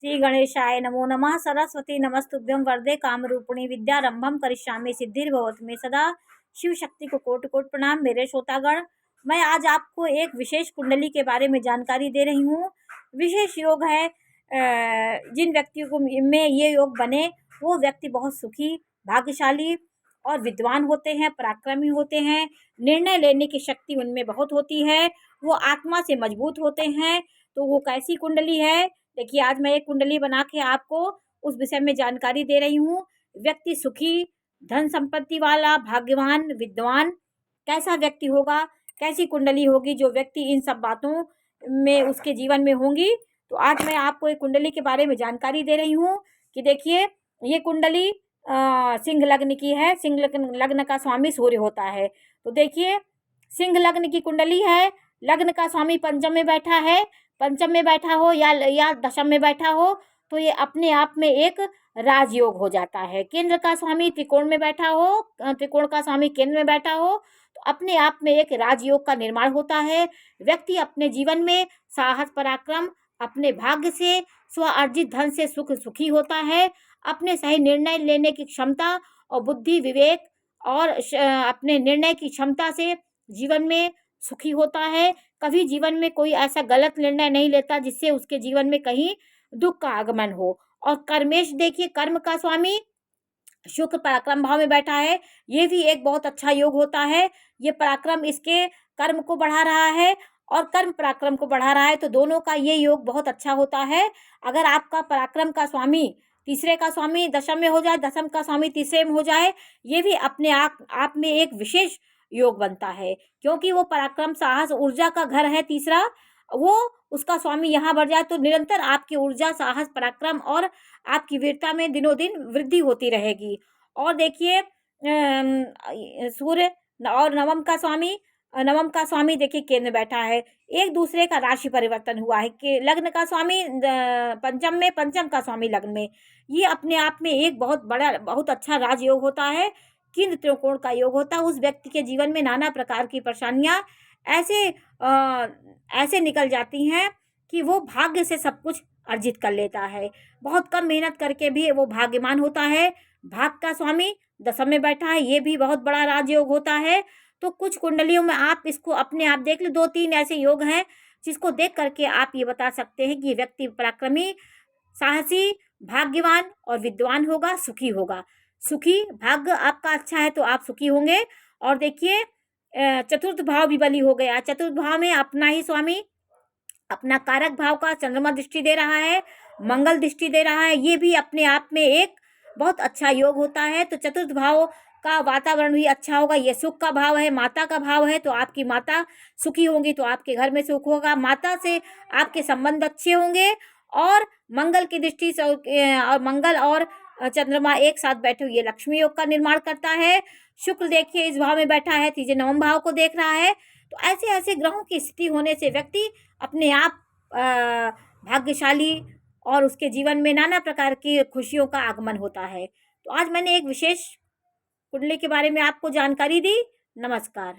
श्री गणेशाय नमो नमः। सरस्वती नमस्तुभ्यं वरदे कामरूपिणी विद्यारंभम करिष्यामि सिद्धिर्भवतु मे सदा। शिव शक्ति को कोटि कोटि प्रणाम। मेरे श्रोतागण, मैं आज आपको एक विशेष कुंडली के बारे में जानकारी दे रही हूँ। विशेष योग है, जिन व्यक्तियों को में ये योग बने वो व्यक्ति बहुत सुखी, भाग्यशाली और विद्वान होते हैं, पराक्रमी होते हैं। निर्णय लेने की शक्ति उनमें बहुत होती है। वो आत्मा से मजबूत होते हैं। तो वो कैसी कुंडली है, देखिए आज मैं एक कुंडली बना के आपको उस विषय में जानकारी दे रही हूँ। व्यक्ति सुखी, धन संपत्ति वाला, भाग्यवान, विद्वान कैसा व्यक्ति होगा, कैसी कुंडली होगी जो व्यक्ति इन सब बातों में उसके जीवन में होंगी। तो आज मैं आपको एक कुंडली के बारे में जानकारी दे रही हूँ कि देखिए ये कुंडली सिंह लग्न की है। सिंह लग्न का स्वामी सूर्य होता है। तो देखिए सिंह लग्न की कुंडली है। लग्न का स्वामी पंचम में बैठा है। पंचम में बैठा हो या दशम में बैठा हो तो ये अपने आप में एक राजयोग हो जाता है। केंद्र का स्वामी त्रिकोण में बैठा हो, त्रिकोण का स्वामी केंद्र में बैठा हो तो अपने आप में एक राजयोग का निर्माण होता है। व्यक्ति अपने जीवन में साहस, पराक्रम, अपने भाग्य से, स्व अर्जित धन से सुखी होता है। अपने सही निर्णय लेने की क्षमता और बुद्धि, विवेक और अपने निर्णय की क्षमता से जीवन में सुखी होता है। कभी जीवन में कोई ऐसा गलत निर्णय नहीं लेता जिससे उसके जीवन में कहीं दुख का आगमन हो। और कर्मेश देखिए, कर्म का स्वामी शुक्र पराक्रम भाव में बैठा है। ये भी एक बहुत अच्छा योग होता है। ये पराक्रम इसके कर्म को बढ़ा रहा है और कर्म पराक्रम को बढ़ा रहा है। तो दोनों का ये योग बहुत अच्छा होता है। अगर आपका पराक्रम का स्वामी तीसरे का स्वामी दशम में हो जाए, दशम का स्वामी तीसरे में हो जाए, ये भी अपने आप में एक विशेष योग बनता है। क्योंकि वो पराक्रम, साहस, ऊर्जा का घर है तीसरा, वो उसका स्वामी यहाँ बढ़ जाए तो निरंतर आपकी ऊर्जा, साहस, पराक्रम और आपकी वीरता में दिनों दिन वृद्धि होती रहेगी। और देखिए सूर्य और नवम का स्वामी देखिए केंद्र में बैठा है। एक दूसरे का राशि परिवर्तन हुआ है कि लग्न का स्वामी पंचम में, पंचम का स्वामी लग्न में। ये अपने आप में एक बहुत बड़ा, बहुत अच्छा राजयोग होता है। केंद्र त्रिकोण का योग होता है। उस व्यक्ति के जीवन में नाना प्रकार की परेशानियां ऐसे निकल जाती हैं कि वो भाग्य से सब कुछ अर्जित कर लेता है। बहुत कम मेहनत करके भी वो भाग्यवान होता है। भाग का स्वामी दशम में बैठा है, ये भी बहुत बड़ा राजयोग होता है। तो कुछ कुंडलियों में आप इसको अपने आप देख लो। 2-3 ऐसे योग हैं जिसको देख करके आप ये बता सकते हैं कि ये व्यक्ति पराक्रमी, साहसी, भाग्यवान और विद्वान होगा, सुखी होगा। सुखी, भाग्य आपका अच्छा है तो आप सुखी होंगे। और देखिए चतुर्थ भाव भी बली हो गया। चतुर्थ भाव में अपना ही स्वामी, अपना कारक भाव का चंद्रमा दृष्टि दे रहा है, मंगल दृष्टि दे रहा है। ये भी अपने आप में एक बहुत अच्छा योग होता है। तो चतुर्थ भाव का वातावरण भी अच्छा होगा। ये सुख का भाव है, माता का भाव है। तो आपकी माता सुखी होंगी तो आपके घर में सुख होगा। माता से आपके संबंध अच्छे होंगे। और मंगल की दृष्टि से और मंगल और चंद्रमा एक साथ बैठे हुए लक्ष्मी योग का निर्माण करता है। शुक्र देखिए इस भाव में बैठा है, तीसरे नवम भाव को देख रहा है। तो ऐसे ऐसे ग्रहों की स्थिति होने से व्यक्ति अपने आप भाग्यशाली और उसके जीवन में नाना प्रकार की खुशियों का आगमन होता है। तो आज मैंने एक विशेष कुंडली के बारे में आपको जानकारी दी। नमस्कार।